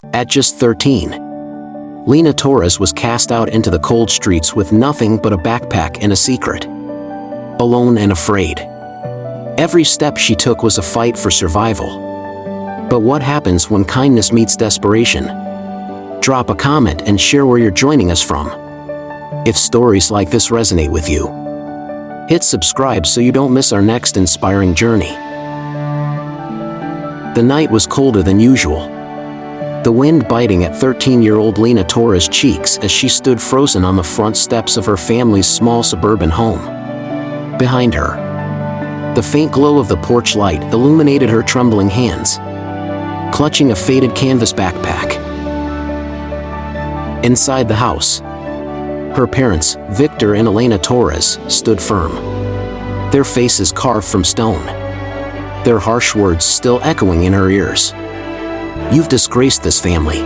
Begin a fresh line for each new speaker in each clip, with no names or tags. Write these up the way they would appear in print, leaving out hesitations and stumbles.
At just 13, Lena Torres was cast out into the cold streets with nothing but a backpack and a secret. Alone and afraid. Every step she took was a fight for survival. But what happens when kindness meets desperation? Drop a comment and share where you're joining us from. If stories like this resonate with you, hit subscribe so you don't miss our next inspiring journey. The night was colder than usual, the wind biting at 13-year-old Lena Torres' cheeks as she stood frozen on the front steps of her family's small suburban home. Behind her, the faint glow of the porch light illuminated her trembling hands, clutching a faded canvas backpack. Inside the house, her parents, Victor and Elena Torres, stood firm, their faces carved from stone, their harsh words still echoing in her ears. "You've disgraced this family.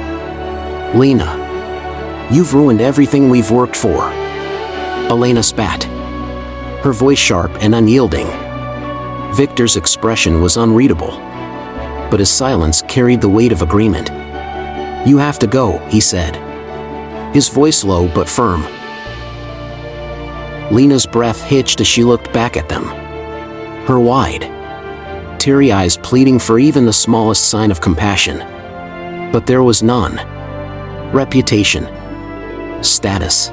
Lena. You've ruined everything we've worked for." Elena spat, her voice sharp and unyielding. Victor's expression was unreadable, but his silence carried the weight of agreement. "You have to go," he said, his voice low but firm. Lena's breath hitched as she looked back at them, her wide, teary eyes pleading for even the smallest sign of compassion. But there was none. Reputation, status,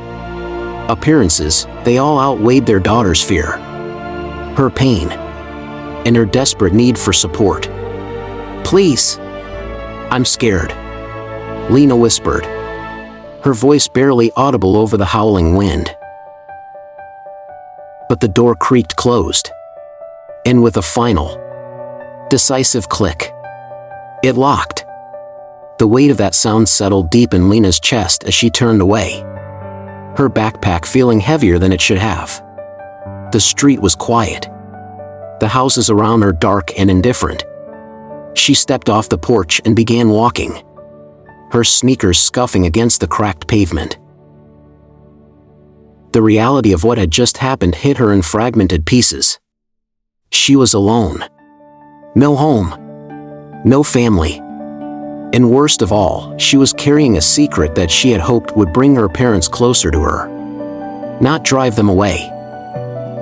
appearances, they all outweighed their daughter's fear, her pain, and her desperate need for support. "Please, I'm scared," Lena whispered, her voice barely audible over the howling wind. But the door creaked closed, and with a final, decisive click, it locked. The weight of that sound settled deep in Lena's chest as she turned away, her backpack feeling heavier than it should have. The street was quiet, the houses around her dark and indifferent. She stepped off the porch and began walking, her sneakers scuffing against the cracked pavement. The reality of what had just happened hit her in fragmented pieces. She was alone. No home. No family. And worst of all, she was carrying a secret that she had hoped would bring her parents closer to her, not drive them away.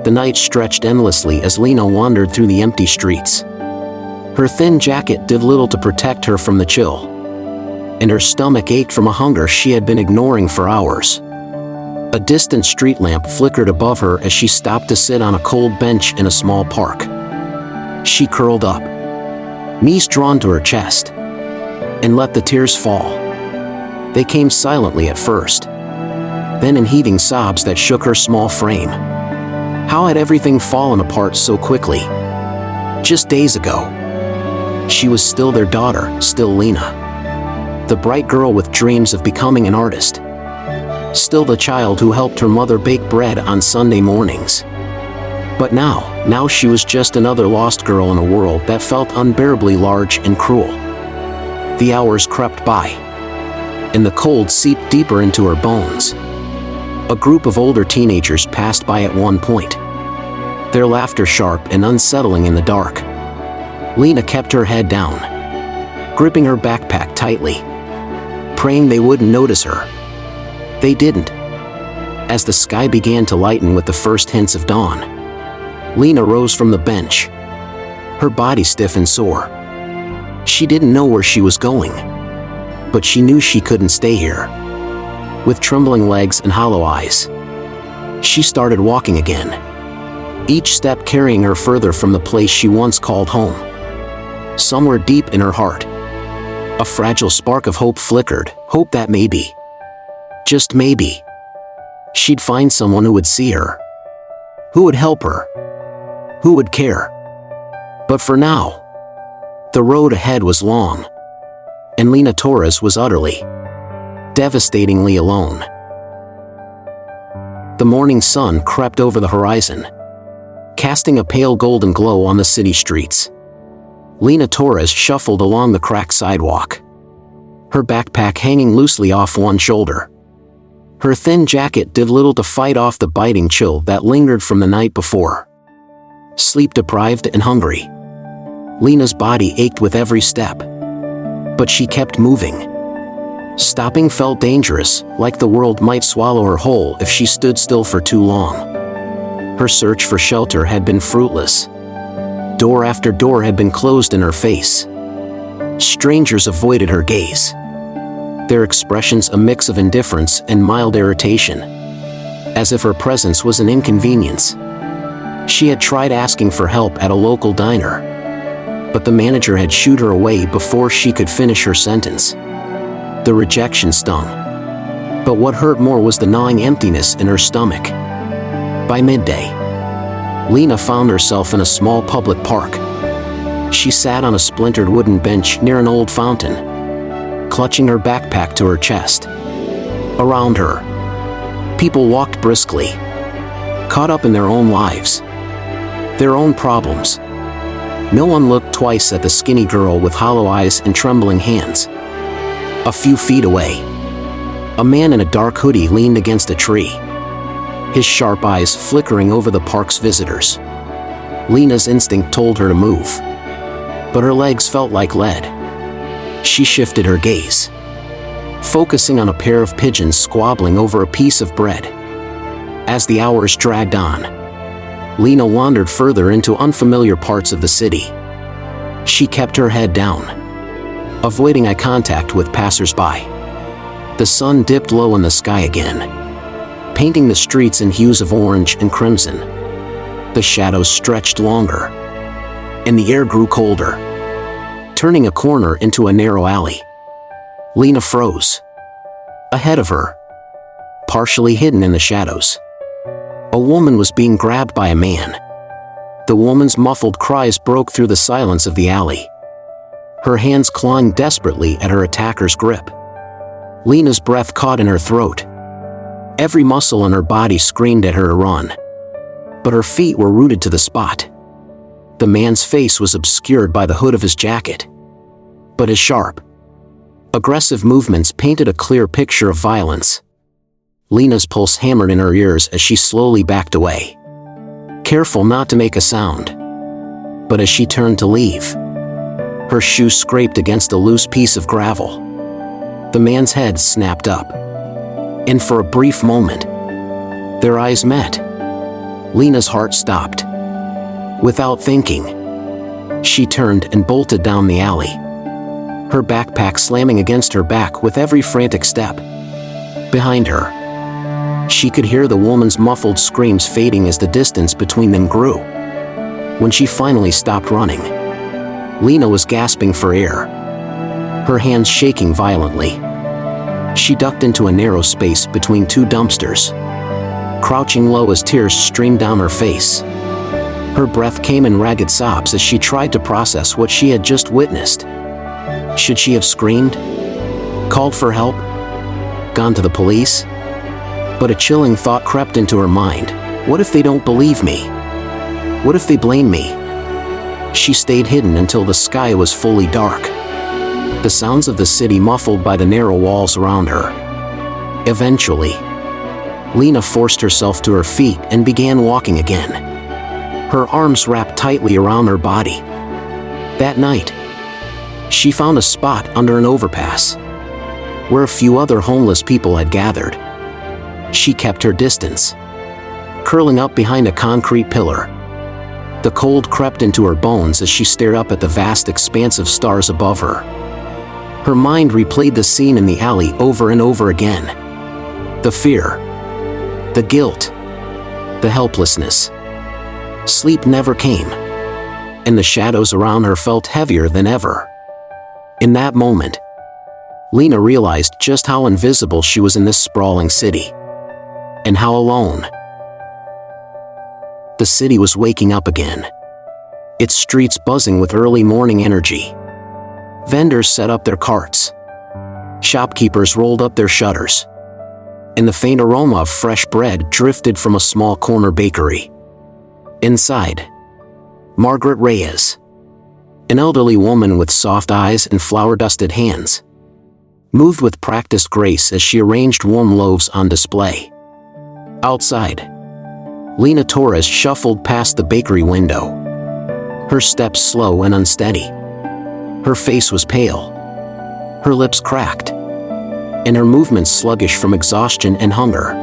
The night stretched endlessly as Lena wandered through the empty streets. Her thin jacket did little to protect her from the chill, and her stomach ached from a hunger she had been ignoring for hours. A distant street lamp flickered above her as she stopped to sit on a cold bench in a small park. She curled up, knees drawn to her chest, and let the tears fall. They came silently at first, then in heaving sobs that shook her small frame. How had everything fallen apart so quickly? Just days ago, she was still their daughter, still Lena, the bright girl with dreams of becoming an artist, still the child who helped her mother bake bread on Sunday mornings. But now she was just another lost girl in a world that felt unbearably large and cruel. The hours crept by, and the cold seeped deeper into her bones. A group of older teenagers passed by at one point, their laughter sharp and unsettling in the dark. Lena kept her head down, gripping her backpack tightly, praying they wouldn't notice her. They didn't. As the sky began to lighten with the first hints of dawn, Lena rose from the bench, her body stiff and sore. She didn't know where she was going, but she knew she couldn't stay here. With trembling legs and hollow eyes, she started walking again, each step carrying her further from the place she once called home. Somewhere deep in her heart, a fragile spark of hope flickered, hope that maybe, just maybe, she'd find someone who would see her, who would help her, who would care. But for now, the road ahead was long, and Lena Torres was utterly, devastatingly alone. The morning sun crept over the horizon, casting a pale golden glow on the city streets. Lena Torres shuffled along the cracked sidewalk, her backpack hanging loosely off one shoulder. Her thin jacket did little to fight off the biting chill that lingered from the night before. Sleep-deprived and hungry, Lena's body ached with every step, but she kept moving, Stopping felt dangerous, like the world might swallow her whole if she stood still for too long. Her search for shelter had been fruitless. Door after door had been closed in her face. Strangers avoided her gaze, their expressions a mix of indifference and mild irritation, as if her presence was an inconvenience. She had tried asking for help at a local diner, but the manager had shooed her away before she could finish her sentence. The rejection stung, but what hurt more was the gnawing emptiness in her stomach. By midday, Lena found herself in a small public park. She sat on a splintered wooden bench near an old fountain, clutching her backpack to her chest. Around her, people walked briskly, caught up in their own lives, their own problems. No one looked twice at the skinny girl with hollow eyes and trembling hands. A few feet away, a man in a dark hoodie leaned against a tree, his sharp eyes flickering over the park's visitors. Lena's instinct told her to move, but her legs felt like lead. She shifted her gaze, focusing on a pair of pigeons squabbling over a piece of bread. As the hours dragged on, Lena wandered further into unfamiliar parts of the city. She kept her head down, avoiding eye contact with passers-by. The sun dipped low in the sky again, painting the streets in hues of orange and crimson. The shadows stretched longer, and the air grew colder, turning a corner into a narrow alley. Lena froze. Ahead of her, partially hidden in the shadows, a woman was being grabbed by a man. The woman's muffled cries broke through the silence of the alley, her hands clawing desperately at her attacker's grip. Lena's breath caught in her throat. Every muscle in her body screamed at her to run, but her feet were rooted to the spot. The man's face was obscured by the hood of his jacket, but his sharp, aggressive movements painted a clear picture of violence. Lena's pulse hammered in her ears as she slowly backed away, careful not to make a sound. But as she turned to leave, her shoe scraped against a loose piece of gravel. The man's head snapped up, and for a brief moment, their eyes met. Lena's heart stopped. Without thinking, she turned and bolted down the alley, her backpack slamming against her back with every frantic step. Behind her, she could hear the woman's muffled screams fading as the distance between them grew. When she finally stopped running, Lena was gasping for air, her hands shaking violently. She ducked into a narrow space between two dumpsters, crouching low as tears streamed down her face. Her breath came in ragged sobs as she tried to process what she had just witnessed. Should she have screamed? Called for help? Gone to the police? But a chilling thought crept into her mind. What if they don't believe me? What if they blame me? She stayed hidden until the sky was fully dark, the sounds of the city muffled by the narrow walls around her. Eventually, Lena forced herself to her feet and began walking again, her arms wrapped tightly around her body. That night, she found a spot under an overpass, where a few other homeless people had gathered. She kept her distance, curling up behind a concrete pillar. The cold crept into her bones as she stared up at the vast expanse of stars above her. Her mind replayed the scene in the alley over and over again. The fear, the guilt, the helplessness. Sleep never came, and the shadows around her felt heavier than ever. In that moment, Lena realized just how invisible she was in this sprawling city, and how alone. The city was waking up again, its streets buzzing with early morning energy. Vendors set up their carts, shopkeepers rolled up their shutters, and the faint aroma of fresh bread drifted from a small corner bakery. Inside, Margaret Reyes, an elderly woman with soft eyes and flour-dusted hands, moved with practiced grace as she arranged warm loaves on display. Outside, Lena Torres shuffled past the bakery window, her steps slow and unsteady. Her face was pale, her lips cracked, and her movements sluggish from exhaustion and hunger.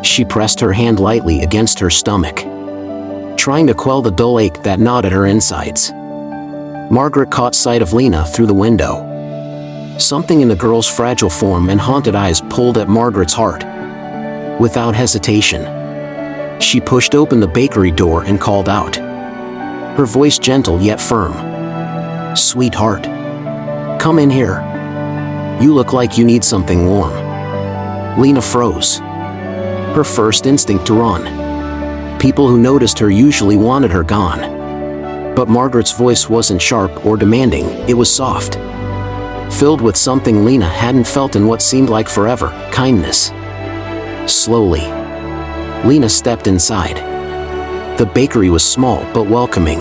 She pressed her hand lightly against her stomach, trying to quell the dull ache that gnawed at her insides. Margaret caught sight of Lena through the window. Something in the girl's fragile form and haunted eyes pulled at Margaret's heart. Without hesitation, she pushed open the bakery door and called out, her voice gentle yet firm. "Sweetheart, come in here. You look like you need something warm." Lena froze, her first instinct to run. People who noticed her usually wanted her gone. But Margaret's voice wasn't sharp or demanding, it was soft, filled with something Lena hadn't felt in what seemed like forever: kindness. Slowly, Lena stepped inside. The bakery was small but welcoming,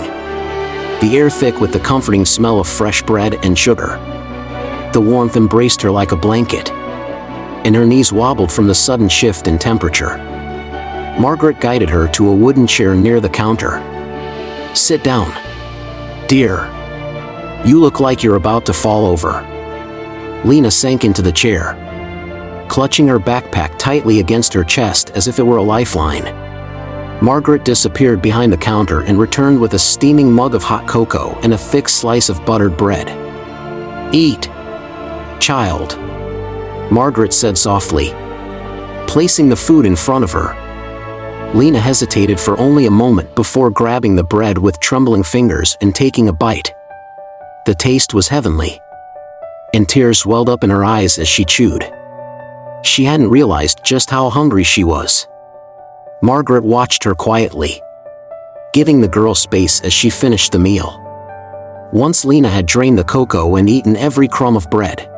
the air thick with the comforting smell of fresh bread and sugar. The warmth embraced her like a blanket, and her knees wobbled from the sudden shift in temperature. Margaret guided her to a wooden chair near the counter. "Sit down, dear. You look like you're about to fall over." Lena sank into the chair, clutching her backpack tightly against her chest as if it were a lifeline. Margaret disappeared behind the counter and returned with a steaming mug of hot cocoa and a thick slice of buttered bread. "Eat, child," Margaret said softly, placing the food in front of her. Lena hesitated for only a moment before grabbing the bread with trembling fingers and taking a bite. The taste was heavenly, and tears welled up in her eyes as she chewed. She hadn't realized just how hungry she was. Margaret watched her quietly, giving the girl space as she finished the meal. Once Lena had drained the cocoa and eaten every crumb of bread,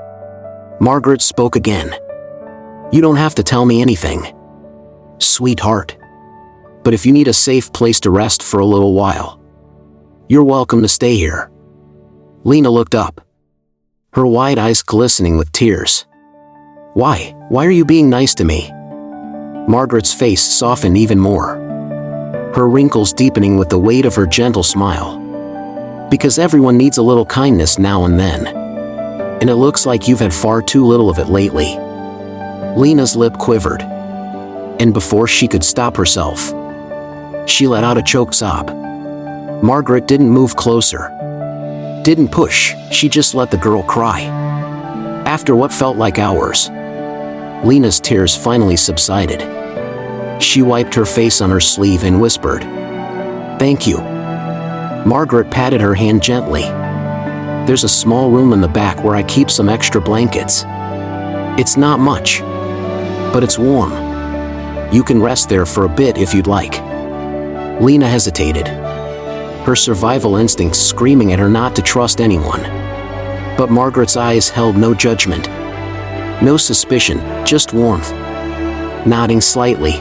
Margaret spoke again. "You don't have to tell me anything, sweetheart. But if you need a safe place to rest for a little while, you're welcome to stay here." Lena looked up, her wide eyes glistening with tears. Why are you being nice to me?" Margaret's face softened even more, her wrinkles deepening with the weight of her gentle smile. "Because everyone needs a little kindness now and then, and it looks like you've had far too little of it lately." Lena's lip quivered, and before she could stop herself, she let out a choked sob. Margaret didn't move closer, didn't push, she just let the girl cry. After what felt like hours, Lena's tears finally subsided. She wiped her face on her sleeve and whispered, "Thank you." Margaret patted her hand gently. "There's a small room in the back where I keep some extra blankets. It's not much, but it's warm. You can rest there for a bit if you'd like." Lena hesitated, her survival instincts screaming at her not to trust anyone. But Margaret's eyes held no judgment, no suspicion, just warmth. Nodding slightly,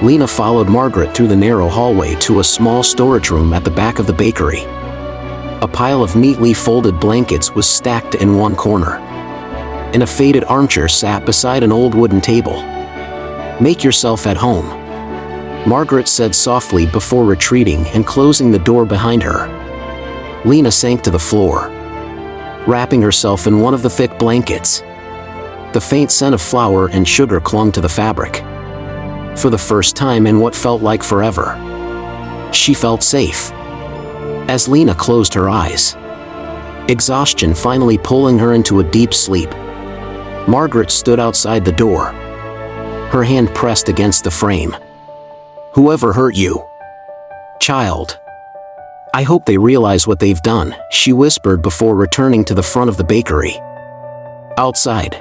Lena followed Margaret through the narrow hallway to a small storage room at the back of the bakery. A pile of neatly folded blankets was stacked in one corner, and a faded armchair sat beside an old wooden table. "Make yourself at home," Margaret said softly before retreating and closing the door behind her. Lena sank to the floor, wrapping herself in one of the thick blankets. The faint scent of flour and sugar clung to the fabric. For the first time in what felt like forever, she felt safe. As Lena closed her eyes, exhaustion finally pulling her into a deep sleep, Margaret stood outside the door, her hand pressed against the frame. "Whoever hurt you, child, I hope they realize what they've done," she whispered before returning to the front of the bakery. Outside,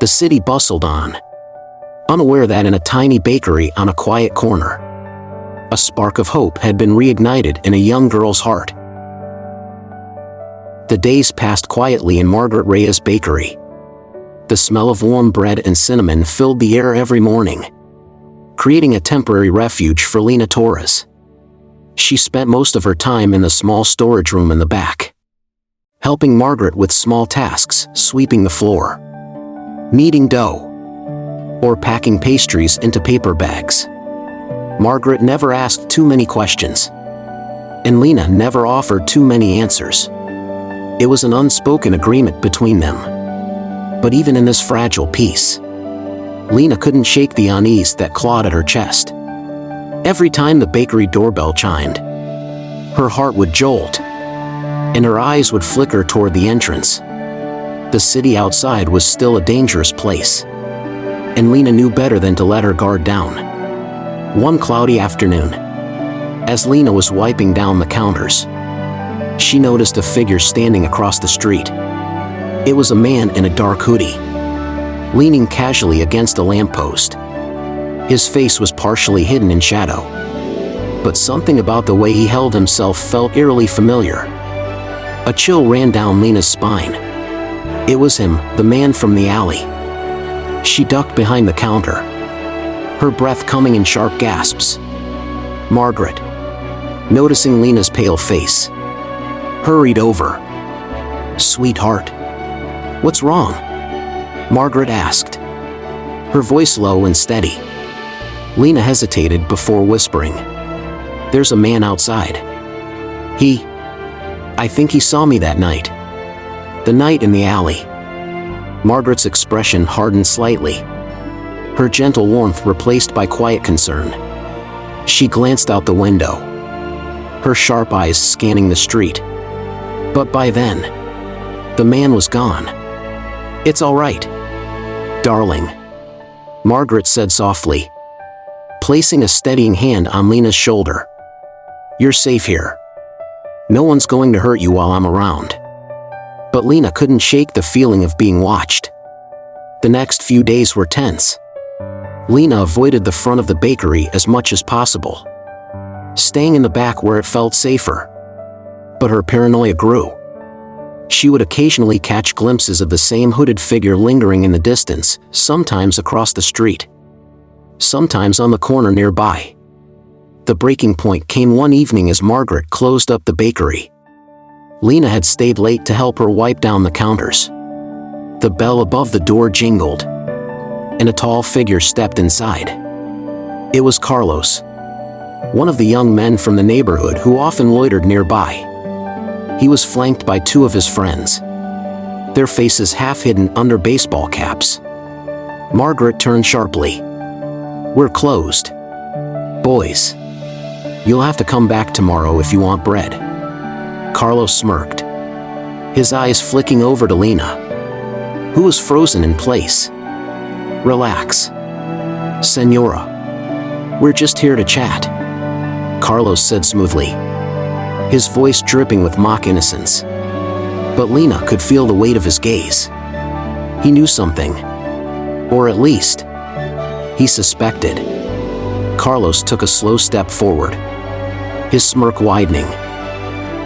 the city bustled on, unaware that in a tiny bakery on a quiet corner, a spark of hope had been reignited in a young girl's heart. The days passed quietly in Margaret Rhea's bakery. The smell of warm bread and cinnamon filled the air every morning, creating a temporary refuge for Lena Torres. She spent most of her time in the small storage room in the back, helping Margaret with small tasks, sweeping the floor, kneading dough, or packing pastries into paper bags. Margaret never asked too many questions, and Lena never offered too many answers. It was an unspoken agreement between them. But even in this fragile peace, Lena couldn't shake the unease that clawed at her chest. Every time the bakery doorbell chimed, her heart would jolt, and her eyes would flicker toward the entrance. The city outside was still a dangerous place, and Lena knew better than to let her guard down. One cloudy afternoon, as Lena was wiping down the counters, she noticed a figure standing across the street. It was a man in a dark hoodie, leaning casually against a lamppost. His face was partially hidden in shadow, but something about the way he held himself felt eerily familiar. A chill ran down Lena's spine. It was him, the man from the alley. She ducked behind the counter, her breath coming in sharp gasps. Margaret, noticing Lena's pale face, hurried over. "Sweetheart, what's wrong?" Margaret asked, her voice low and steady. Lena hesitated before whispering, "There's a man outside. I think he saw me that night. The night in the alley." Margaret's expression hardened slightly, her gentle warmth replaced by quiet concern. She glanced out the window, her sharp eyes scanning the street. But by then, the man was gone. "It's all right, darling," Margaret said softly, placing a steadying hand on Lena's shoulder. "You're safe here. No one's going to hurt you while I'm around." But Lena couldn't shake the feeling of being watched. The next few days were tense. Lena avoided the front of the bakery as much as possible, staying in the back where it felt safer. But her paranoia grew. She would occasionally catch glimpses of the same hooded figure lingering in the distance, sometimes across the street, sometimes on the corner nearby. The breaking point came one evening as Margaret closed up the bakery. Lena had stayed late to help her wipe down the counters. The bell above the door jingled, and a tall figure stepped inside. It was Carlos, one of the young men from the neighborhood who often loitered nearby. He was flanked by two of his friends, their faces half hidden under baseball caps. Margaret turned sharply. "We're closed, boys. You'll have to come back tomorrow if you want bread." Carlos smirked, his eyes flicking over to Lena, who was frozen in place. "Relax, Senora. We're just here to chat," Carlos said smoothly, his voice dripping with mock innocence. But Lena could feel the weight of his gaze. He knew something, or at least, he suspected. Carlos took a slow step forward, his smirk widening.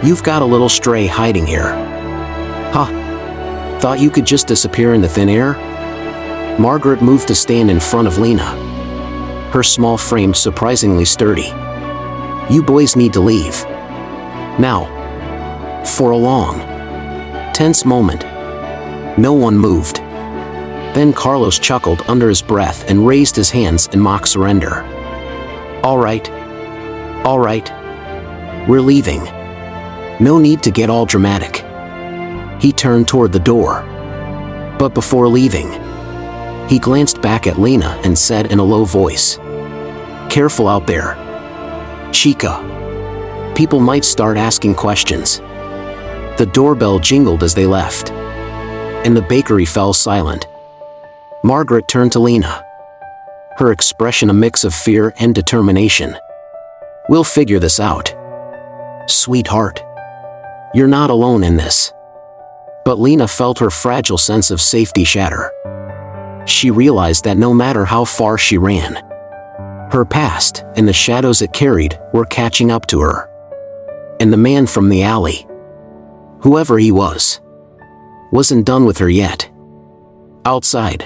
"You've got a little stray hiding here. Huh? Thought you could just disappear in the thin air?" Margaret moved to stand in front of Lena, her small frame surprisingly sturdy. "You boys need to leave. Now." For a long, tense moment, no one moved. Then Carlos chuckled under his breath and raised his hands in mock surrender. All right. We're leaving. No need to get all dramatic." He turned toward the door. But before leaving, he glanced back at Lena and said in a low voice, "Careful out there, chica. People might start asking questions." The doorbell jingled as they left, and the bakery fell silent. Margaret turned to Lena, her expression a mix of fear and determination. "We'll figure this out, sweetheart. You're not alone in this." But Lena felt her fragile sense of safety shatter. She realized that no matter how far she ran, her past and the shadows it carried were catching up to her. And the man from the alley, whoever he was, wasn't done with her yet. Outside,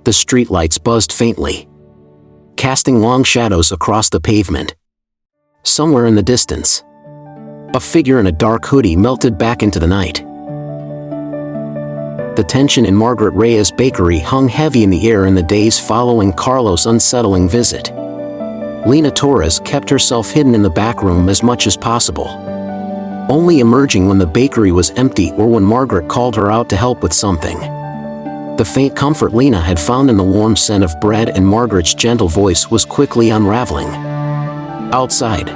the streetlights buzzed faintly, casting long shadows across the pavement. Somewhere in the distance, a figure in a dark hoodie melted back into the night. The tension in Margaret Reyes' bakery hung heavy in the air in the days following Carlos' unsettling visit. Lena Torres kept herself hidden in the back room as much as possible, only emerging when the bakery was empty or when Margaret called her out to help with something. The faint comfort Lena had found in the warm scent of bread and Margaret's gentle voice was quickly unraveling. Outside,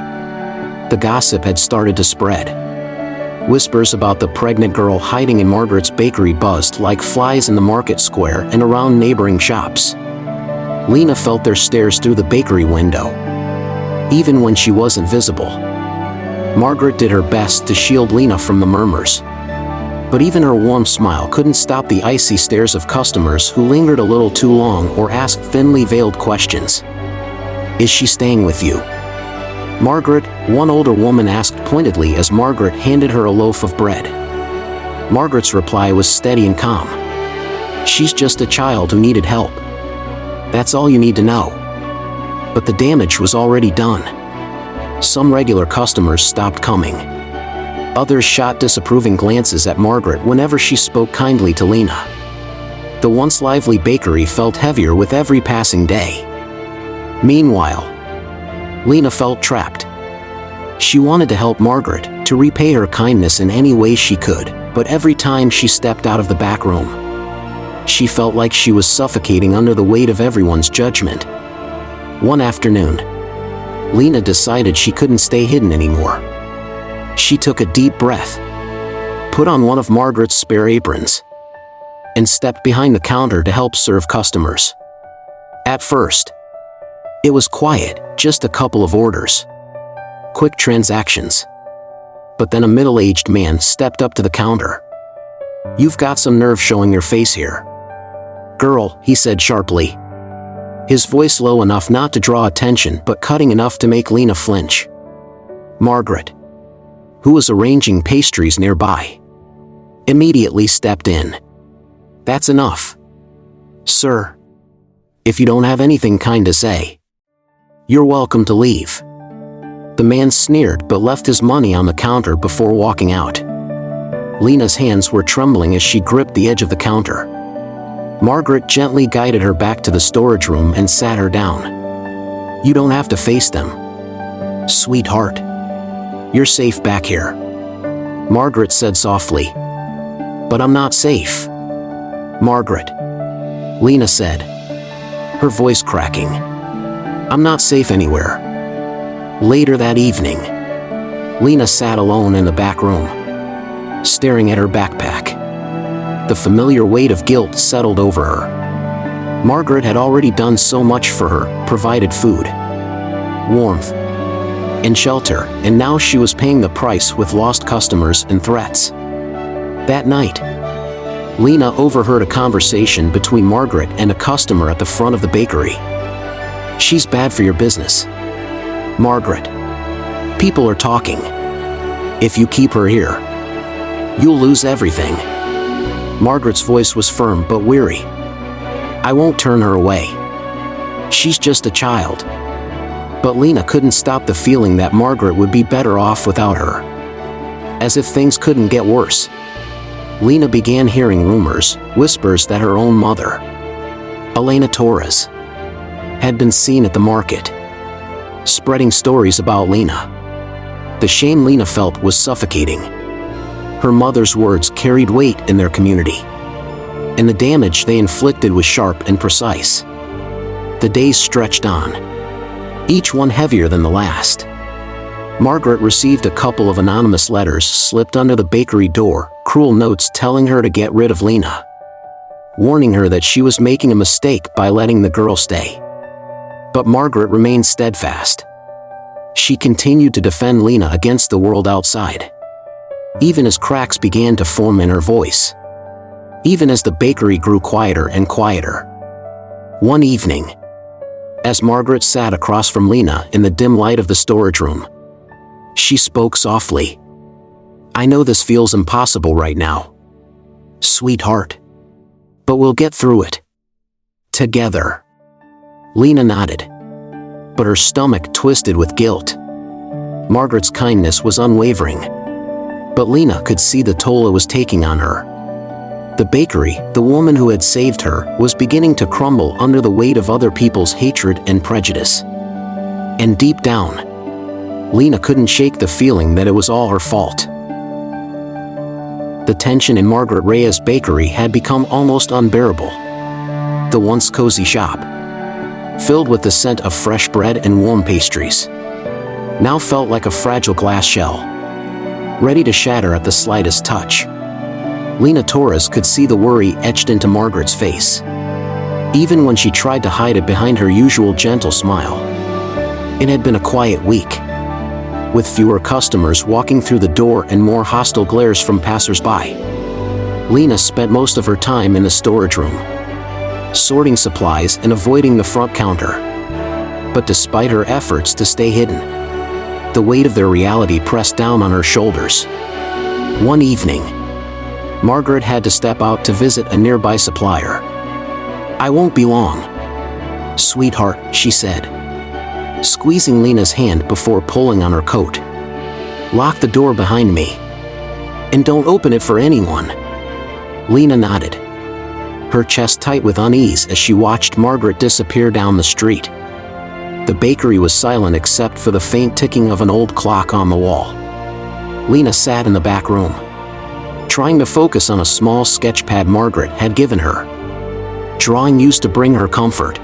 the gossip had started to spread. Whispers about the pregnant girl hiding in Margaret's bakery buzzed like flies in the market square and around neighboring shops. Lena felt their stares through the bakery window, even when she wasn't visible. Margaret did her best to shield Lena from the murmurs, but even her warm smile couldn't stop the icy stares of customers who lingered a little too long or asked thinly veiled questions. "Is she staying with you?" Margaret, one older woman asked pointedly as Margaret handed her a loaf of bread. Margaret's reply was steady and calm. "She's just a child who needed help. That's all you need to know." But the damage was already done. Some regular customers stopped coming. Others shot disapproving glances at Margaret whenever she spoke kindly to Lena. The once lively bakery felt heavier with every passing day. Meanwhile, Lena felt trapped. She wanted to help Margaret, to repay her kindness in any way she could, but every time she stepped out of the back room, she felt like she was suffocating under the weight of everyone's judgment. One afternoon, Lena decided she couldn't stay hidden anymore. She took a deep breath, put on one of Margaret's spare aprons, and stepped behind the counter to help serve customers. At first, it was quiet, just a couple of orders, quick transactions. But then a middle-aged man stepped up to the counter. "You've got some nerve showing your face here, girl," he said sharply, his voice low enough not to draw attention but cutting enough to make Lena flinch. Margaret, who was arranging pastries nearby, immediately stepped in. "That's enough, sir. If you don't have anything kind to say, you're welcome to leave." The man sneered but left his money on the counter before walking out. Lena's hands were trembling as she gripped the edge of the counter. Margaret gently guided her back to the storage room and sat her down. "You don't have to face them, sweetheart. You're safe back here," Margaret said softly. "But I'm not safe, Margaret," Lena said, her voice cracking. "I'm not safe anywhere." Later that evening, Lena sat alone in the back room, staring at her backpack. The familiar weight of guilt settled over her. Margaret had already done so much for her, provided food, warmth, and shelter, and now she was paying the price with lost customers and threats. That night, Lena overheard a conversation between Margaret and a customer at the front of the bakery. "She's bad for your business, Margaret. People are talking. If you keep her here, you'll lose everything." Margaret's voice was firm but weary. "I won't turn her away. She's just a child." But Lena couldn't stop the feeling that Margaret would be better off without her. As if things couldn't get worse, Lena began hearing rumors, whispers that her own mother, Elena Torres, had been seen at the market, spreading stories about Lena. The shame Lena felt was suffocating. Her mother's words carried weight in their community, and the damage they inflicted was sharp and precise. The days stretched on, each one heavier than the last. Margaret received a couple of anonymous letters slipped under the bakery door, cruel notes telling her to get rid of Lena, warning her that she was making a mistake by letting the girl stay. But Margaret remained steadfast. She continued to defend Lena against the world outside, even as cracks began to form in her voice, even as the bakery grew quieter and quieter. One evening, as Margaret sat across from Lena in the dim light of the storage room, she spoke softly. "I know this feels impossible right now, sweetheart, but we'll get through it together." Lena nodded, but her stomach twisted with guilt. Margaret's kindness was unwavering, but Lena could see the toll it was taking on her. The bakery, the woman who had saved her, was beginning to crumble under the weight of other people's hatred and prejudice. And deep down, Lena couldn't shake the feeling that it was all her fault. The tension in Margaret Reyes' bakery had become almost unbearable. The once cozy shop, filled with the scent of fresh bread and warm pastries, now felt like a fragile glass shell, ready to shatter at the slightest touch. Lena Torres could see the worry etched into Margaret's face, even when she tried to hide it behind her usual gentle smile. It had been a quiet week, with fewer customers walking through the door and more hostile glares from passers-by. Lena spent most of her time in the storage room, sorting supplies and avoiding the front counter. But despite her efforts to stay hidden, the weight of their reality pressed down on her shoulders. One evening, Margaret had to step out to visit a nearby supplier. "I won't be long, sweetheart," she said, squeezing Lena's hand before pulling on her coat. "Lock the door behind me, and don't open it for anyone." Lena nodded, her chest tight with unease as she watched Margaret disappear down the street. The bakery was silent except for the faint ticking of an old clock on the wall. Lena sat in the back room, trying to focus on a small sketch pad Margaret had given her. Drawing used to bring her comfort,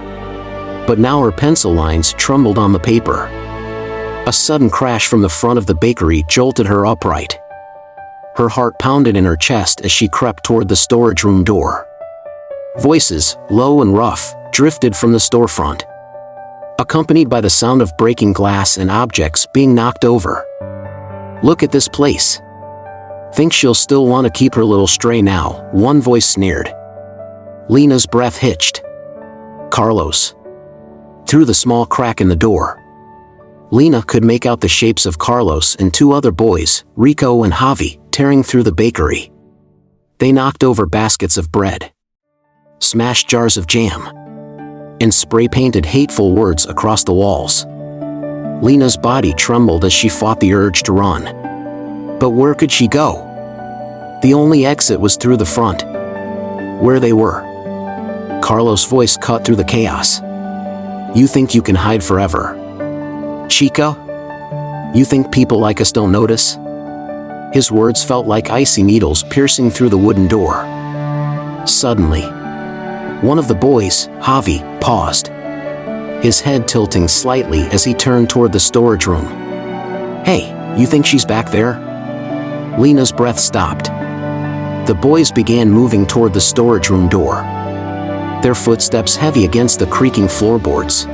but now her pencil lines trembled on the paper. A sudden crash from the front of the bakery jolted her upright. Her heart pounded in her chest as she crept toward the storage room door. Voices, low and rough, drifted from the storefront, accompanied by the sound of breaking glass and objects being knocked over. "Look at this place. Think she'll still want to keep her little stray now," one voice sneered. Lena's breath hitched. "Carlos." Through the small crack in the door, Lena could make out the shapes of Carlos and two other boys, Rico and Javi, tearing through the bakery. They knocked over baskets of bread, smashed jars of jam, and spray-painted hateful words across the walls. Lena's body trembled as she fought the urge to run. But where could she go? The only exit was through the front, where they were. Carlos' voice cut through the chaos. "You think you can hide forever, Chica? You think people like us don't notice?" His words felt like icy needles piercing through the wooden door. Suddenly, one of the boys, Javi, paused, his head tilting slightly as he turned toward the storage room. "Hey, you think she's back there?" Lena's breath stopped. The boys began moving toward the storage room door, their footsteps heavy against the creaking floorboards.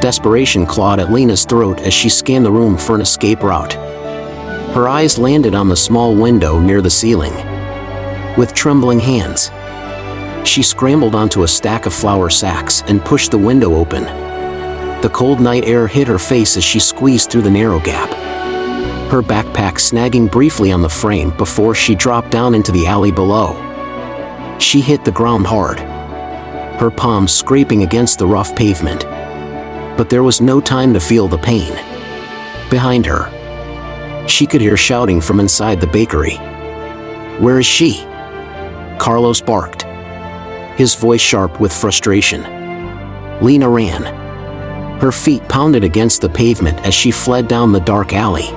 Desperation clawed at Lena's throat as she scanned the room for an escape route. Her eyes landed on the small window near the ceiling. With trembling hands, she scrambled onto a stack of flour sacks and pushed the window open. The cold night air hit her face as she squeezed through the narrow gap, her backpack snagging briefly on the frame before she dropped down into the alley below. She hit the ground hard, her palms scraping against the rough pavement. But there was no time to feel the pain. Behind her, she could hear shouting from inside the bakery. "Where is she?" Carlos barked, his voice sharp with frustration. Lena ran, her feet pounded against the pavement as she fled down the dark alley,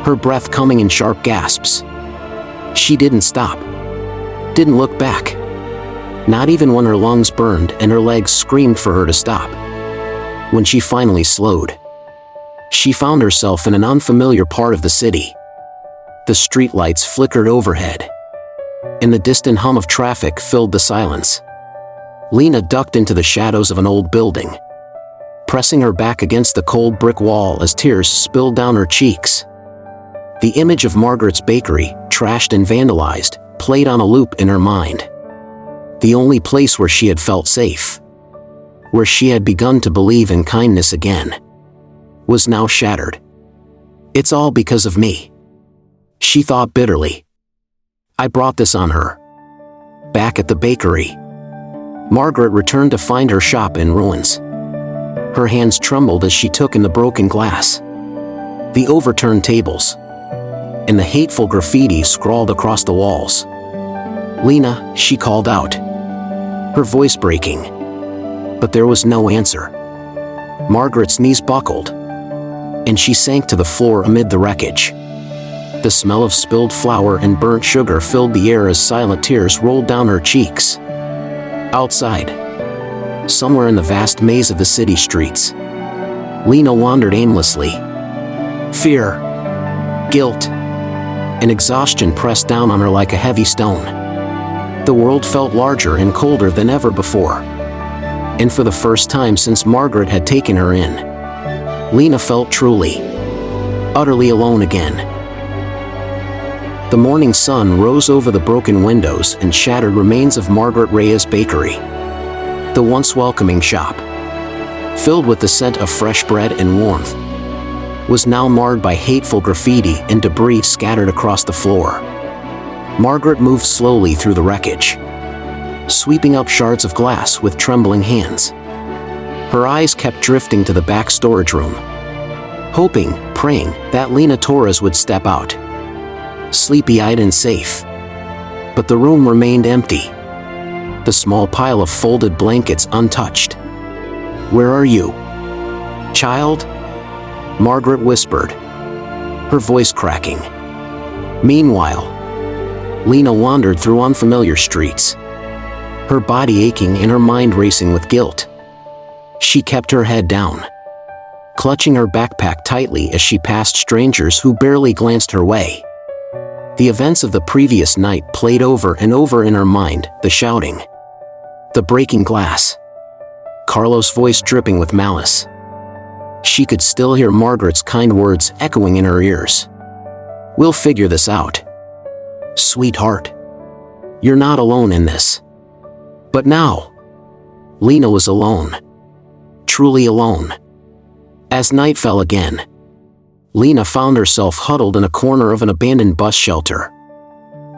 her breath coming in sharp gasps. She didn't stop, didn't look back, not even when her lungs burned and her legs screamed for her to stop. When she finally slowed, she found herself in an unfamiliar part of the city. The streetlights flickered overhead, and the distant hum of traffic filled the silence. Lena ducked into the shadows of an old building, pressing her back against the cold brick wall as tears spilled down her cheeks. The image of Margaret's bakery, trashed and vandalized, played on a loop in her mind. The only place where she had felt safe, where she had begun to believe in kindness again, was now shattered. "It's all because of me," she thought bitterly. "I brought this on her." Back at the bakery, Margaret returned to find her shop in ruins. Her hands trembled as she took in the broken glass, the overturned tables, and the hateful graffiti scrawled across the walls. "Lena," she called out, her voice breaking. But there was no answer. Margaret's knees buckled, and she sank to the floor amid the wreckage. The smell of spilled flour and burnt sugar filled the air as silent tears rolled down her cheeks. Outside, somewhere in the vast maze of the city streets, Lena wandered aimlessly. Fear, guilt, and exhaustion pressed down on her like a heavy stone. The world felt larger and colder than ever before. And for the first time since Margaret had taken her in, Lena felt truly, utterly alone again. The morning sun rose over the broken windows and shattered remains of Margaret Rhea's bakery. The once welcoming shop, filled with the scent of fresh bread and warmth, was now marred by hateful graffiti and debris scattered across the floor. Margaret moved slowly through the wreckage, sweeping up shards of glass with trembling hands. Her eyes kept drifting to the back storage room, hoping, praying, that Lena Torres would step out, sleepy-eyed and safe. But the room remained empty, the small pile of folded blankets untouched. "Where are you, child?" Margaret whispered, her voice cracking. Meanwhile, Lena wandered through unfamiliar streets, her body aching and her mind racing with guilt. She kept her head down, clutching her backpack tightly as she passed strangers who barely glanced her way. The events of the previous night played over and over in her mind, the shouting, the breaking glass, Carlos' voice dripping with malice. She could still hear Margaret's kind words echoing in her ears. "We'll figure this out, sweetheart. You're not alone in this." But now, Lena was alone. Truly alone. As night fell again, Lena found herself huddled in a corner of an abandoned bus shelter.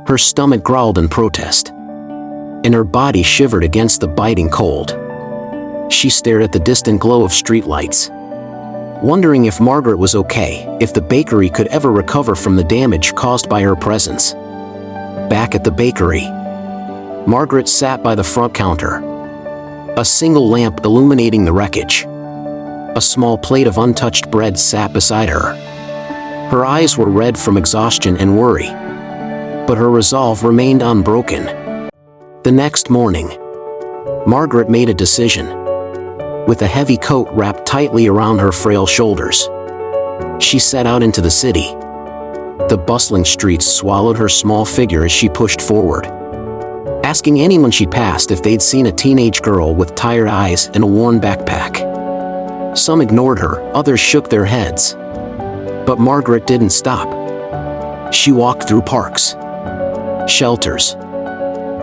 Her stomach growled in protest, and her body shivered against the biting cold. She stared at the distant glow of streetlights, wondering if Margaret was okay, if the bakery could ever recover from the damage caused by her presence. Back at the bakery, Margaret sat by the front counter, a single lamp illuminating the wreckage. A small plate of untouched bread sat beside her. Her eyes were red from exhaustion and worry, but her resolve remained unbroken. The next morning, Margaret made a decision. With a heavy coat wrapped tightly around her frail shoulders, she set out into the city. The bustling streets swallowed her small figure as she pushed forward, asking anyone she passed if they'd seen a teenage girl with tired eyes and a worn backpack. Some ignored her, others shook their heads. But Margaret didn't stop. She walked through parks, shelters,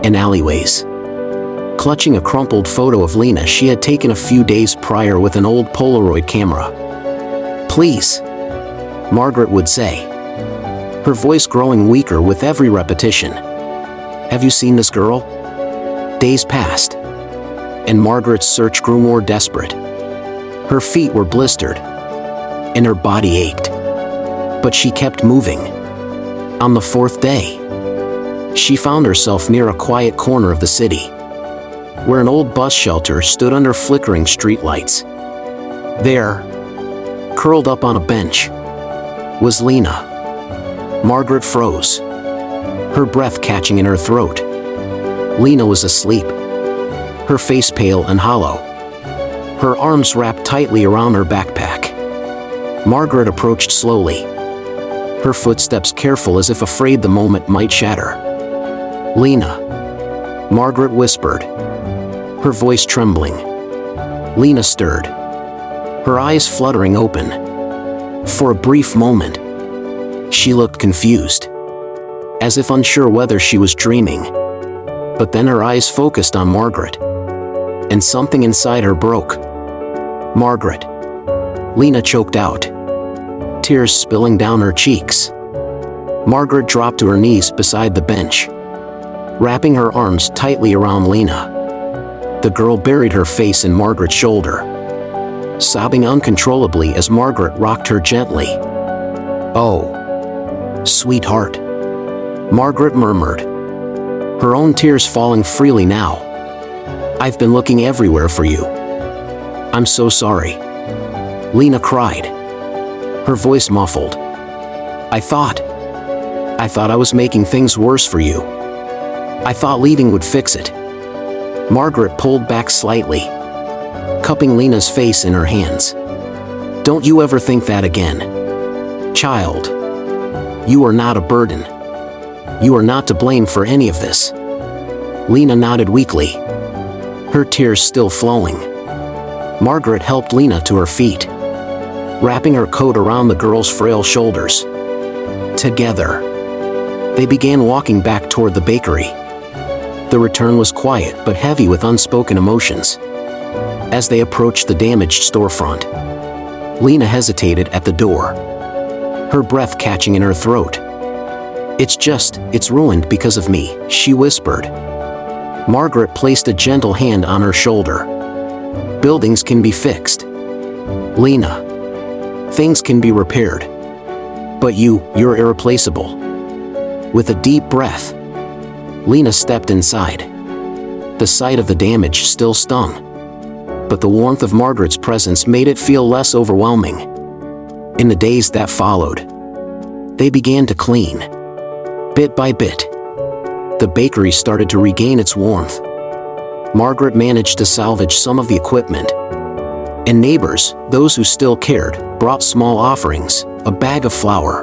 and alleyways, clutching a crumpled photo of Lena she had taken a few days prior with an old Polaroid camera. "Please," Margaret would say, her voice growing weaker with every repetition. "Have you seen this girl?" Days passed, and Margaret's search grew more desperate. Her feet were blistered, and her body ached. But she kept moving. On the fourth day, she found herself near a quiet corner of the city, where an old bus shelter stood under flickering streetlights. There, curled up on a bench, was Lena. Margaret froze, her breath catching in her throat. Lena was asleep, her face pale and hollow, her arms wrapped tightly around her backpack. Margaret approached slowly, her footsteps careful as if afraid the moment might shatter. "Lena," Margaret whispered, her voice trembling. Lena stirred, her eyes fluttering open. For a brief moment, she looked confused, as if unsure whether she was dreaming. But then her eyes focused on Margaret, and something inside her broke. "Margaret," Lena choked out, tears spilling down her cheeks. Margaret dropped to her knees beside the bench, wrapping her arms tightly around Lena. The girl buried her face in Margaret's shoulder, sobbing uncontrollably as Margaret rocked her gently. "Oh, sweetheart," Margaret murmured, her own tears falling freely now. "I've been looking everywhere for you. I'm so sorry," Lena cried, her voice muffled. "I thought I thought I was making things worse for you. I thought leaving would fix it. Margaret pulled back slightly, cupping Lena's face in her hands. Don't you ever think that again. Child, you are not a burden. You are not to blame for any of this. Lena nodded weakly, her tears still flowing. Margaret helped Lena to her feet, wrapping her coat around the girl's frail shoulders. Together, they began walking back toward the bakery. The return was quiet but heavy with unspoken emotions. As they approached the damaged storefront, Lena hesitated at the door, her breath catching in her throat. It's ruined because of me, she whispered. Margaret placed a gentle hand on her shoulder. Buildings can be fixed. Lena, things can be repaired. But you're irreplaceable. With a deep breath, Lena stepped inside. The sight of the damage still stung, but the warmth of Margaret's presence made it feel less overwhelming. In the days that followed, they began to clean. Bit by bit, the bakery started to regain its warmth. Margaret managed to salvage some of the equipment, and neighbors, those who still cared, brought small offerings: a bag of flour,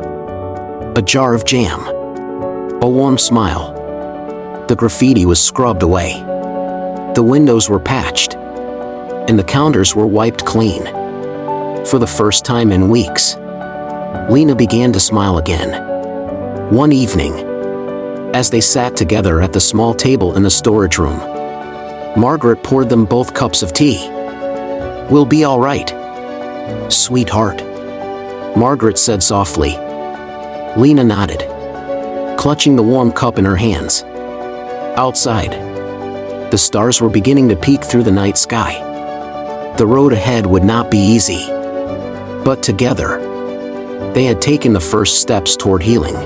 a jar of jam, a warm smile. The graffiti was scrubbed away. The windows were patched, and the counters were wiped clean. For the first time in weeks, Lena began to smile again. One evening, as they sat together at the small table in the storage room, Margaret poured them both cups of tea. We'll be all right, sweetheart, Margaret said softly. Lena nodded, clutching the warm cup in her hands. Outside, the stars were beginning to peek through the night sky. The road ahead would not be easy, but together, they had taken the first steps toward healing.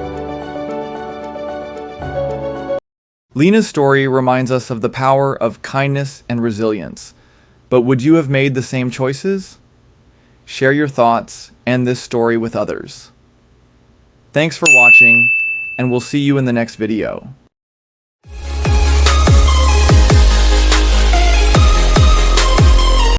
Lena's story reminds us of the power of kindness and resilience. But would you have made the same choices? Share your thoughts and this story with others. Thanks for watching, and we'll see you in the next video.